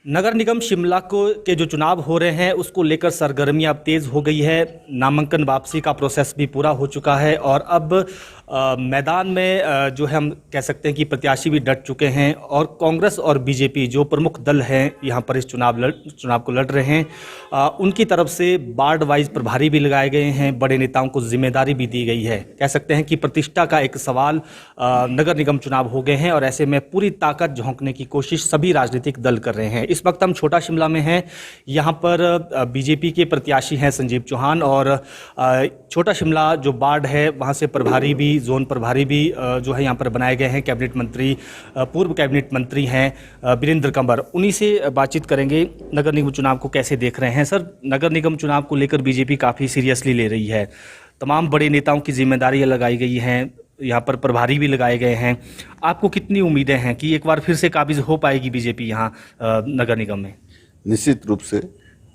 नगर निगम शिमला के जो चुनाव हो रहे हैं उसको लेकर सरगर्मियां अब तेज़ हो गई है। नामांकन वापसी का प्रोसेस भी पूरा हो चुका है और अब मैदान में जो है हम कह सकते हैं कि प्रत्याशी भी डट चुके हैं और कांग्रेस और बीजेपी जो प्रमुख दल हैं यहाँ पर इस चुनाव को लड़ रहे हैं, उनकी तरफ से वार्ड वाइज प्रभारी भी लगाए गए हैं, बड़े नेताओं को जिम्मेदारी भी दी गई है। कह सकते हैं कि प्रतिष्ठा का एक सवाल नगर निगम चुनाव हो गए हैं और ऐसे में पूरी ताकत झोंकने की कोशिश सभी राजनीतिक दल कर रहे हैं। इस वक्त हम छोटा शिमला में हैं। यहाँ पर बीजेपी के प्रत्याशी हैं संजीव चौहान और छोटा शिमला जो वार्ड है वहाँ से प्रभारी भी, जोन प्रभारी भी जो है यहाँ पर बनाए गए हैं। कैबिनेट मंत्री, पूर्व कैबिनेट मंत्री हैं वीरेंद्र कंवर, उन्हीं से बातचीत करेंगे। नगर निगम चुनाव को कैसे देख रहे हैं सर? नगर निगम चुनाव को लेकर बीजेपी काफ़ी सीरियसली ले रही है, तमाम बड़े नेताओं की जिम्मेदारियाँ लगाई गई हैं, यहाँ पर प्रभारी भी लगाए गए हैं। आपको कितनी उम्मीदें हैं कि एक बार फिर से काबिज हो पाएगी बीजेपी यहाँ नगर निगम में? निश्चित रूप से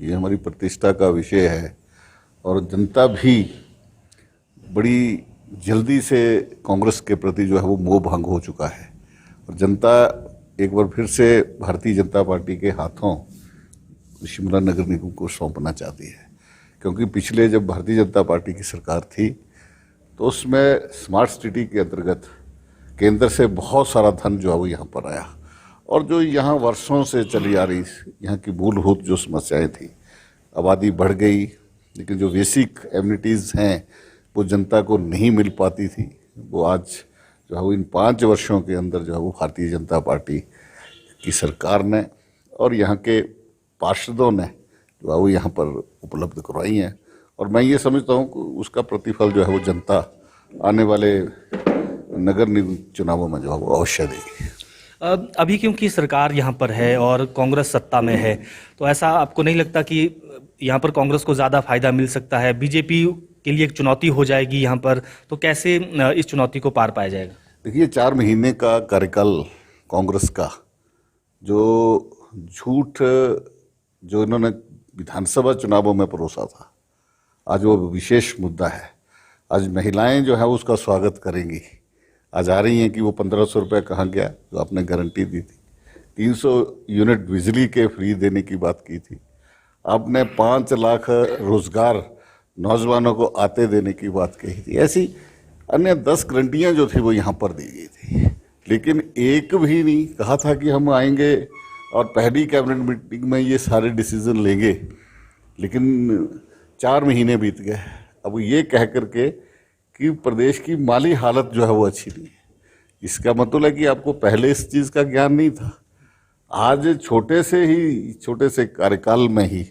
ये हमारी प्रतिष्ठा का विषय है और जनता भी बड़ी जल्दी से कांग्रेस के प्रति जो है वो मोह भंग हो चुका है और जनता एक बार फिर से भारतीय जनता पार्टी के हाथों शिमला नगर निगम को सौंपना चाहती है। क्योंकि पिछले जब भारतीय जनता पार्टी की सरकार थी तो उसमें स्मार्ट सिटी के अंतर्गत केंद्र से बहुत सारा धन जो है वो यहाँ पर आया और जो यहाँ वर्षों से चली आ रही यहाँ की मूलभूत जो समस्याएं थी, आबादी बढ़ गई लेकिन जो बेसिक एमिनिटीज़ हैं वो जनता को नहीं मिल पाती थी, वो आज जो है वो इन 5 वर्षों के अंदर जो है वो भारतीय जनता पार्टी की सरकार ने और यहाँ के पार्षदों ने जो है वो यहाँ पर उपलब्ध करवाई हैं और मैं ये समझता हूँ कि उसका प्रतिफल जो है वो जनता आने वाले नगर निगम चुनावों में जो है वो अवश्य देगी। अभी क्योंकि सरकार यहाँ पर है और कांग्रेस सत्ता में है, तो ऐसा आपको नहीं लगता कि यहाँ पर कांग्रेस को ज़्यादा फायदा मिल सकता है? बीजेपी के लिए एक चुनौती हो जाएगी यहाँ पर, तो कैसे इस चुनौती को पार पाया जाएगा? देखिए, 4 महीने का कार्यकाल कांग्रेस का जो झूठ जो इन्होंने विधानसभा चुनावों में परोसा था, आज वो विशेष मुद्दा है। आज महिलाएं जो है उसका स्वागत करेंगी। आज आ रही हैं कि वो 1500 रुपये कहाँ गया जो आपने गारंटी दी थी, 300 यूनिट बिजली के फ्री देने की बात की थी, आपने 5 लाख रोजगार नौजवानों को आते देने की बात कही थी। ऐसी अन्य 10 गारंटियाँ जो थी वो यहाँ पर दी गई थी, लेकिन एक भी नहीं कहा था कि हम आएंगे और पहली कैबिनेट मीटिंग में ये सारे डिसीजन लेंगे। लेकिन 4 महीने बीत गए, अब ये कह करके कि प्रदेश की माली हालत जो है वो अच्छी नहीं है, इसका मतलब है कि आपको पहले इस चीज़ का ज्ञान नहीं था। आज छोटे से कार्यकाल में ही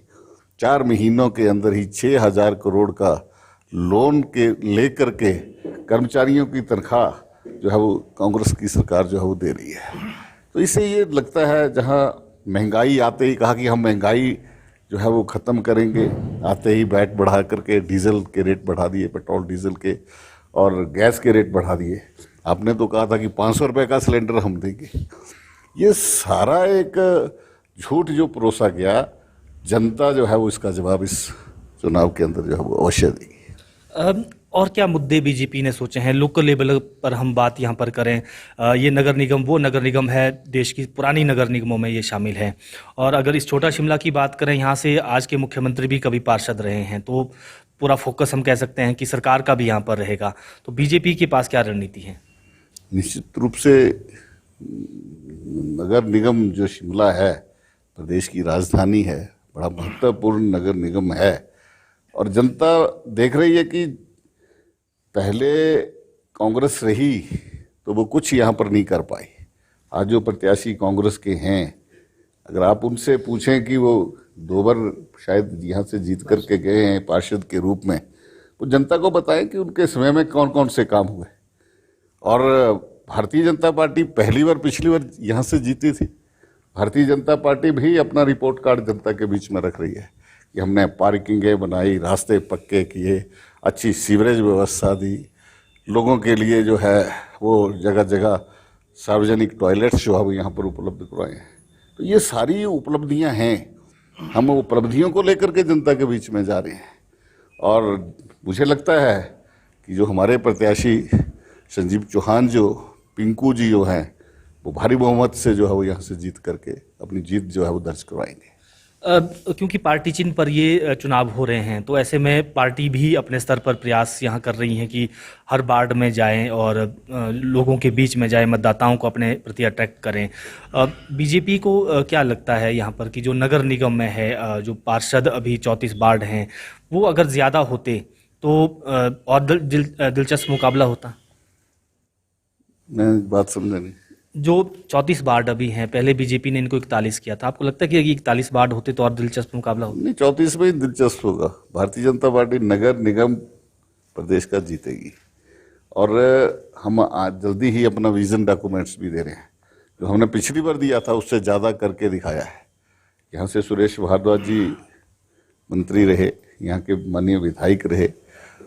4 महीनों के अंदर ही 6,000 करोड़ का लोन के लेकर के कर्मचारियों की तनख्वाह जो है वो कांग्रेस की सरकार जो है वो दे रही है। तो इससे ये लगता है, जहाँ महंगाई आते ही कहा कि हम महंगाई जो है वो ख़त्म करेंगे, आते ही वैट बढ़ा करके डीजल के रेट बढ़ा दिए, पेट्रोल डीजल के और गैस के रेट बढ़ा दिए। आपने तो कहा था कि 500 रुपये का सिलेंडर हम देंगे। ये सारा एक झूठ जो परोसा गया, जनता जो है वो इसका जवाब इस चुनाव के अंदर जो है वो अवश्य देगी। और क्या मुद्दे बीजेपी ने सोचे हैं? लोकल लेवल पर हम बात यहाँ पर करें, ये नगर निगम वो नगर निगम है, देश की पुरानी नगर निगमों में ये शामिल है। और अगर इस छोटा शिमला की बात करें, यहाँ से आज के मुख्यमंत्री भी कभी पार्षद रहे हैं, तो पूरा फोकस हम कह सकते हैं कि सरकार का भी यहाँ पर रहेगा। तो बीजेपी के पास क्या रणनीति है? निश्चित रूप से नगर निगम जो शिमला है, प्रदेश की राजधानी है, बड़ा महत्वपूर्ण नगर निगम है और जनता देख रही है कि पहले कांग्रेस रही तो वो कुछ यहाँ पर नहीं कर पाई। आज जो प्रत्याशी कांग्रेस के हैं, अगर आप उनसे पूछें कि वो 2 बार शायद यहाँ से जीत करके गए हैं पार्षद के रूप में, वो जनता को बताएं कि उनके समय में कौन कौन से काम हुए। और भारतीय जनता पार्टी पहली बार पिछली बार यहाँ से जीती थी। भारतीय जनता पार्टी भी अपना रिपोर्ट कार्ड जनता के बीच में रख रही है कि हमने पार्किंगें बनाई, रास्ते पक्के किए, अच्छी सीवरेज व्यवस्था दी, लोगों के लिए जो है वो जगह जगह सार्वजनिक टॉयलेट्स जो है वो यहाँ पर उपलब्ध करवाए हैं। तो ये सारी उपलब्धियाँ हैं, हम उपलब्धियों को लेकर के जनता के बीच में जा रहे हैं। और मुझे लगता है कि जो हमारे प्रत्याशी संजीव चौहान, जो पिंकू जी जो हैं, वो भारी बहुमत से जो है वो यहाँ से जीत करके अपनी जीत जो है वो दर्ज करवाएंगे। क्योंकि पार्टी चिन्ह पर ये चुनाव हो रहे हैं, तो ऐसे में पार्टी भी अपने स्तर पर प्रयास यहाँ कर रही है कि हर वार्ड में जाएं और लोगों के बीच में जाएं, मतदाताओं को अपने प्रति अट्रैक्ट करें। बीजेपी को क्या लगता है यहाँ पर कि जो नगर निगम में है, जो पार्षद अभी 34 वार्ड हैं, वो अगर ज़्यादा होते तो और दिलचस्प मुकाबला होता? मैं बात समझा नहीं। जो 34 वार्ड अभी हैं, पहले बीजेपी ने इनको 41 किया था, आपको लगता है कि 41 वार्ड होते तो और दिलचस्प मुकाबला होता? नहीं, 34 में ही दिलचस्प होगा। भारतीय जनता पार्टी नगर निगम प्रदेश का जीतेगी और हम आज जल्दी ही अपना विजन डॉक्यूमेंट्स भी दे रहे हैं। जो हमने पिछली बार दिया था उससे ज़्यादा करके दिखाया है। यहाँ से सुरेश भारद्वाज जी मंत्री रहे, यहाँ के माननीय विधायक रहे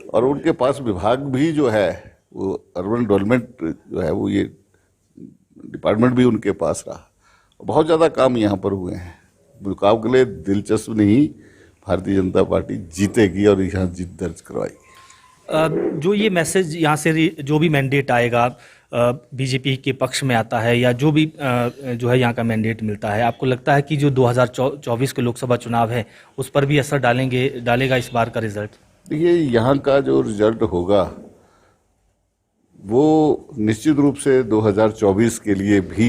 और उनके पास विभाग भी जो है वो अर्बन डेवलपमेंट जो है वो ये डिपार्टमेंट भी उनके पास रहा। बहुत ज़्यादा काम यहाँ पर हुए हैं। मुकाबले दिलचस्प नहीं, भारतीय जनता पार्टी जीतेगी और यहाँ जीत दर्ज करवाएगी। जो ये मैसेज यहाँ से जो भी मैंडेट आएगा बीजेपी के पक्ष में आता है या जो भी जो है यहाँ का मैंडेट मिलता है, आपको लगता है कि जो 2024 के लोकसभा चुनाव है उस पर भी असर डालेगा इस बार का रिजल्ट? देखिए, यहाँ का जो रिजल्ट होगा वो निश्चित रूप से 2024 के लिए भी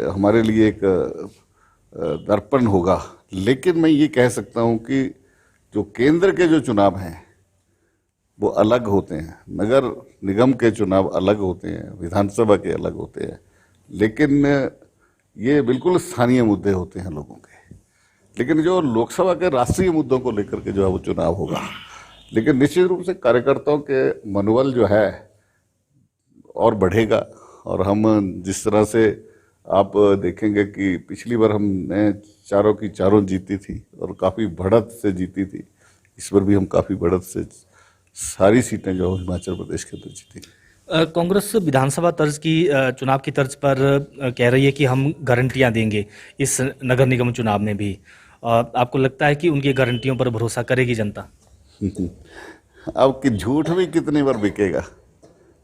हमारे लिए एक दर्पण होगा। लेकिन मैं ये कह सकता हूँ कि जो केंद्र के जो चुनाव हैं वो अलग होते हैं, नगर निगम के चुनाव अलग होते हैं, विधानसभा के अलग होते हैं, लेकिन ये बिल्कुल स्थानीय मुद्दे होते हैं लोगों के। लेकिन जो लोकसभा के राष्ट्रीय मुद्दों को लेकर के जो है वो चुनाव होगा। लेकिन निश्चित रूप से कार्यकर्ताओं के मनोबल जो है और बढ़ेगा और हम जिस तरह से आप देखेंगे कि पिछली बार हमने चारों की चारों जीती थी और काफ़ी बढ़त से जीती थी, इस बार भी हम काफ़ी बढ़त से सारी सीटें जो हिमाचल प्रदेश के अंदर जीती। कांग्रेस विधानसभा तर्ज की चुनाव की तर्ज पर कह रही है कि हम गारंटियां देंगे इस नगर निगम चुनाव में भी। आपको लगता है कि उनकी गारंटियों पर भरोसा करेगी जनता? अब कि झूठ भी कितनी बार बिकेगा,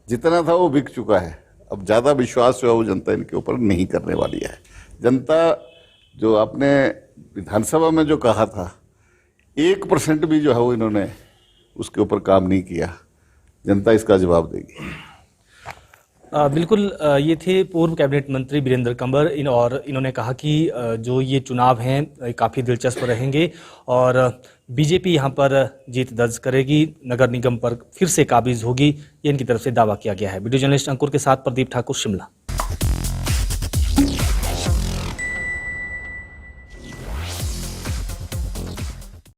जितना था वो बिक चुका है। अब ज़्यादा विश्वास जो है वो जनता इनके ऊपर नहीं करने वाली है। जनता जो आपने विधानसभा में जो कहा था 1% भी जो है वो इन्होंने उसके ऊपर काम नहीं किया। जनता इसका जवाब देगी। बिल्कुल, ये थे पूर्व कैबिनेट मंत्री वीरेंद्र कंवर और इन्होंने कहा कि जो ये चुनाव हैं काफ़ी दिलचस्प रहेंगे और बीजेपी यहाँ पर जीत दर्ज करेगी, नगर निगम पर फिर से काबिज होगी, ये इनकी तरफ से दावा किया गया है। वीडियो जर्नलिस्ट अंकुर के साथ प्रदीप ठाकुर, शिमला।